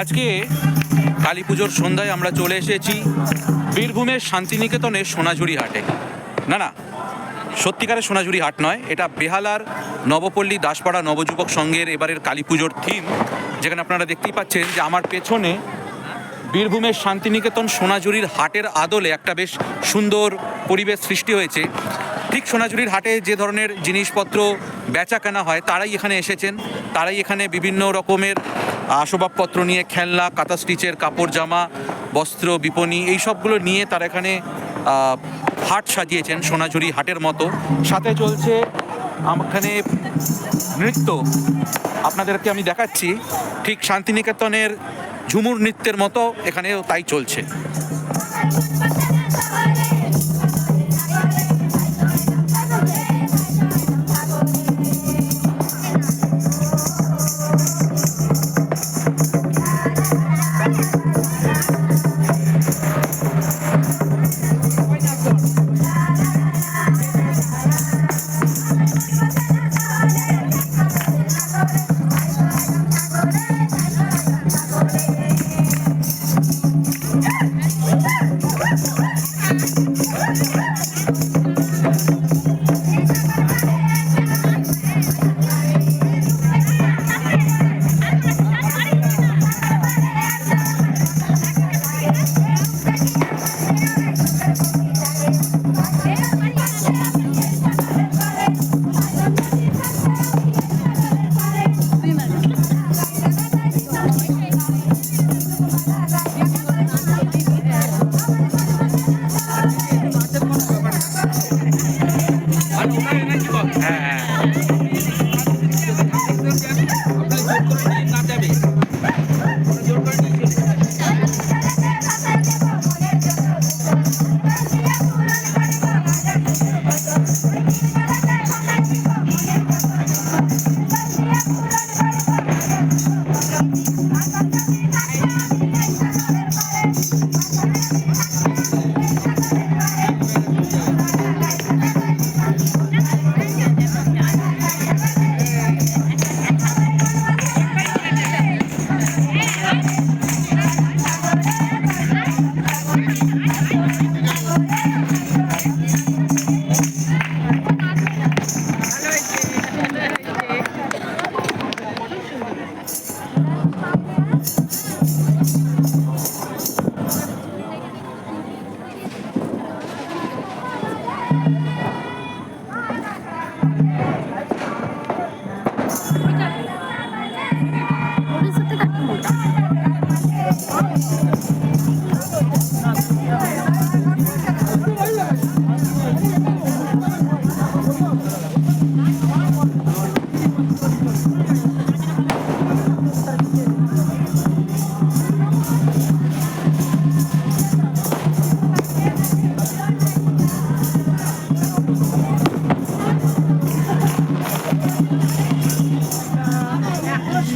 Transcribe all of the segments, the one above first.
আজকে কালী পুজোর সন্ধ্যায় আমরা চলে এসেছি বীরভূমের শান্তিনিকেতনের সোনাঝুরি হাটে। না, সত্যিকারের সোনাঝুরি হাট নয়, এটা বেহালার নবপল্লী দাসপাড়া নবযুবক সংঘের এবারের কালী পুজোর থিম, যেখানে আপনারা দেখতেই পাচ্ছেন যে আমার পেছনে বীরভূমের শান্তিনিকেতন সোনাঝুরির হাটের আদলে একটা বেশ সুন্দর পরিবেশ সৃষ্টি হয়েছে। ঠিক সোনাঝুরির হাটে যে ধরনের জিনিসপত্র বেচা কেনা হয় তারাই এখানে এসেছেন, তারাই এখানে বিভিন্ন রকমের আসবাবপত্র নিয়ে, খেলনা, কাঁথা স্টিচের কাপড় জামা, বস্ত্র বিপণী, এই সবগুলো নিয়ে তারা এখানে হাট সাজিয়েছেন সোনাঝুরি হাটের মতো। সাথে চলছে এখানে নৃত্য, আপনাদেরকে আমি দেখাচ্ছি ঠিক শান্তিনিকেতনের ঝুমুর নৃত্যের মতো এখানেও তাই চলছে।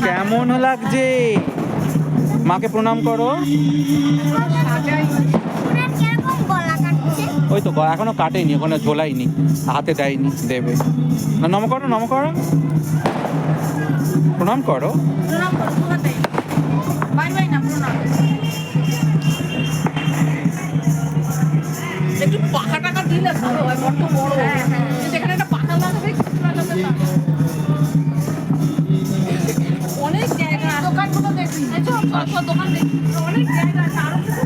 কেমন লাগছে? মাকে প্রণাম করো। ওই তো এখনো কাটেনি, ওখানে ঝোলাইনি, হাতে দেয়নি, দেবে। নম করো, নম করো, প্রণাম করো। একটু পাখা টাকা দিলে ভালো হয়, বড্ড বড়। যেখানে একটা পাখা লাগবে, অনেক জায়গা, দোকানগুলো দেখি, দোকান দেখি, অনেক জায়গা আছে, আরো কিছু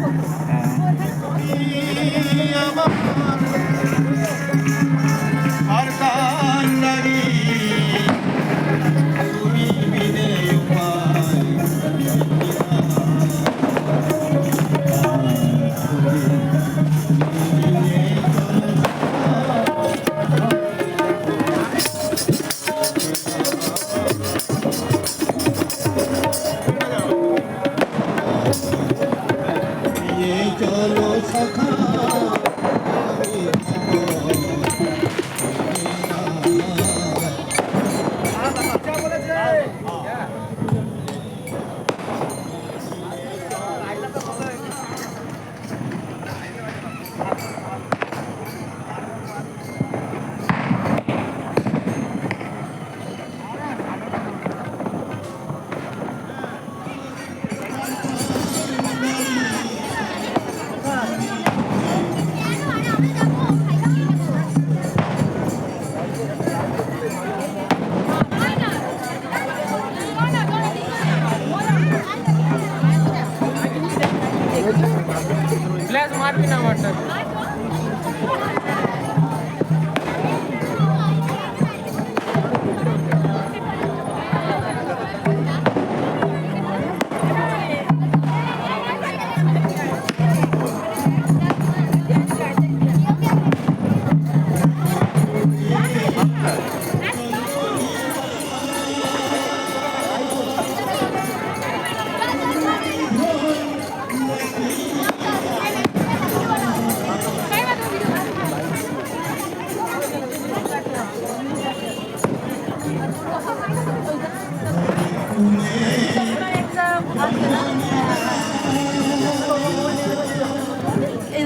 মারবি না আমারটা।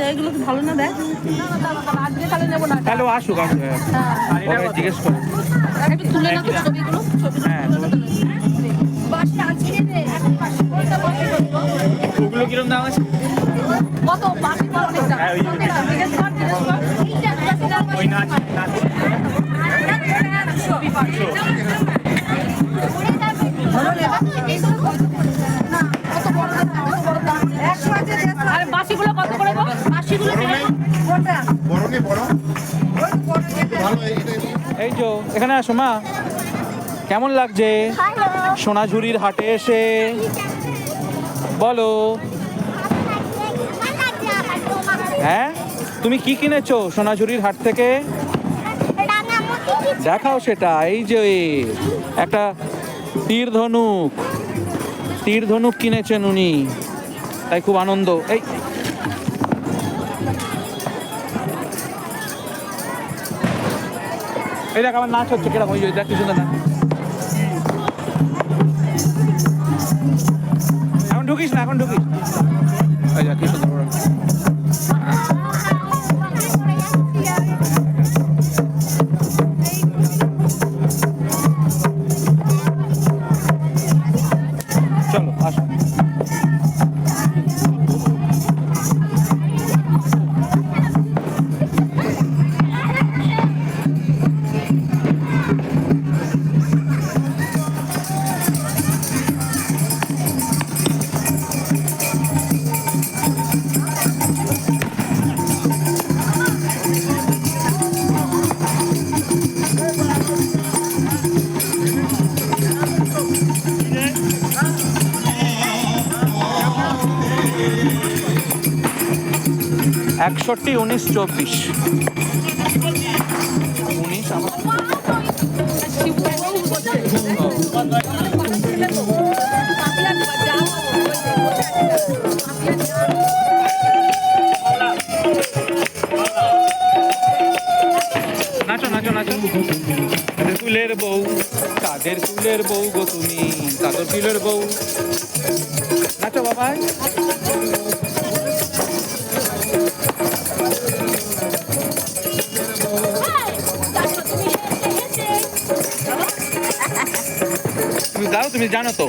এইগুলো তো ভালো না দেখ। আজকে তাহলে নেবো না। হ্যালো, আসুক আসুক, ওকে জিজ্ঞেস করো। একটু তুলে না তো ছবিগুলো। হ্যাঁ, বাসে আজকে দে। ওগুলো কিরম দাম আছে? কত বাসে অনেক দাম। জিজ্ঞেস কর, ওই নাচ ছবি পাচ্ছো। আরে বাসিগুলো কত করে গো? বাসিগুলো কোনটা? বড় নেই বড় ভালো এই যে এখানে আসো মা, কেমন লাগছে সোনাঝুরির হাটে এসে? বলো। হ্যাঁ, তুমি কি কিনেছো সোনাঝুরির হাট থেকে? দেখাও সেটা। এই যে একটা তীর ধনুক কিনেছেন উনি, তাই খুব আনন্দ। এই দেখ আমার নাচ হচ্ছে কিরকম, ওই যে দেখ কি সুন্দর না। এখন ঢুকিস না, এখন ঢুকিস। ওই দেখ কি সুন্দর। চলো আসো। 61, 19, 24 19 নাচো নাচো নাচো। কুলের বউ, কাদের কুলের বউ গো তুমি, কাদের কুলের বউ। নাচো বাবাই। তুমি দাও, তুমি জানো তো।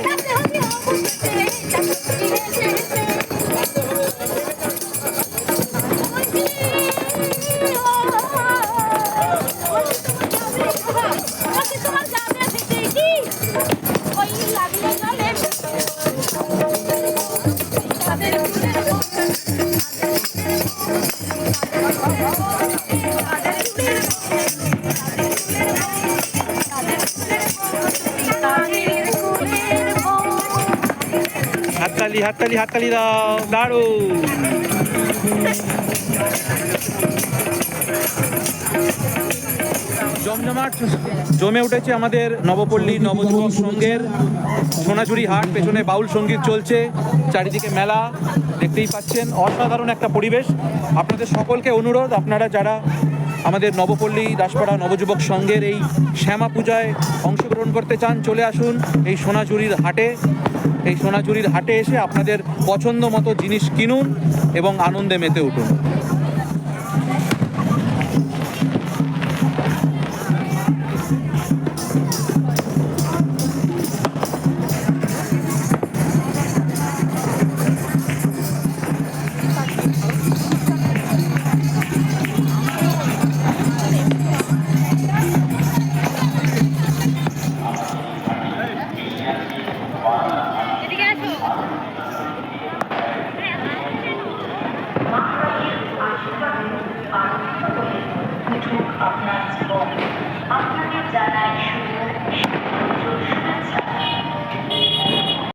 হাততালি হাততালি হাততালি দাও, দারুণ। জমজমাট জমে উঠেছে আমাদের নবপল্লী নবযুবক সংঘের সোনাঝুরি হাট। পেছনে বাউল সঙ্গীত চলছে, চারিদিকে মেলা দেখতেই পাচ্ছেন। অসাধারণ একটা পরিবেশ। আপনাদের সকলকে অনুরোধ, আপনারা যারা আমাদের নবপল্লী দাসপাড়া নবযুবক সংঘের এই শ্যামা পূজায় অংশগ্রহণ করতে চান, চলে আসুন এই সোনাঝুরির হাটে। এই সোনাঝুরির হাটে এসে আপনাদের পছন্দ মতো জিনিস কিনুন এবং আনন্দে মেতে উঠুন। আপনার জীবন আপনাকে জানাই শুভ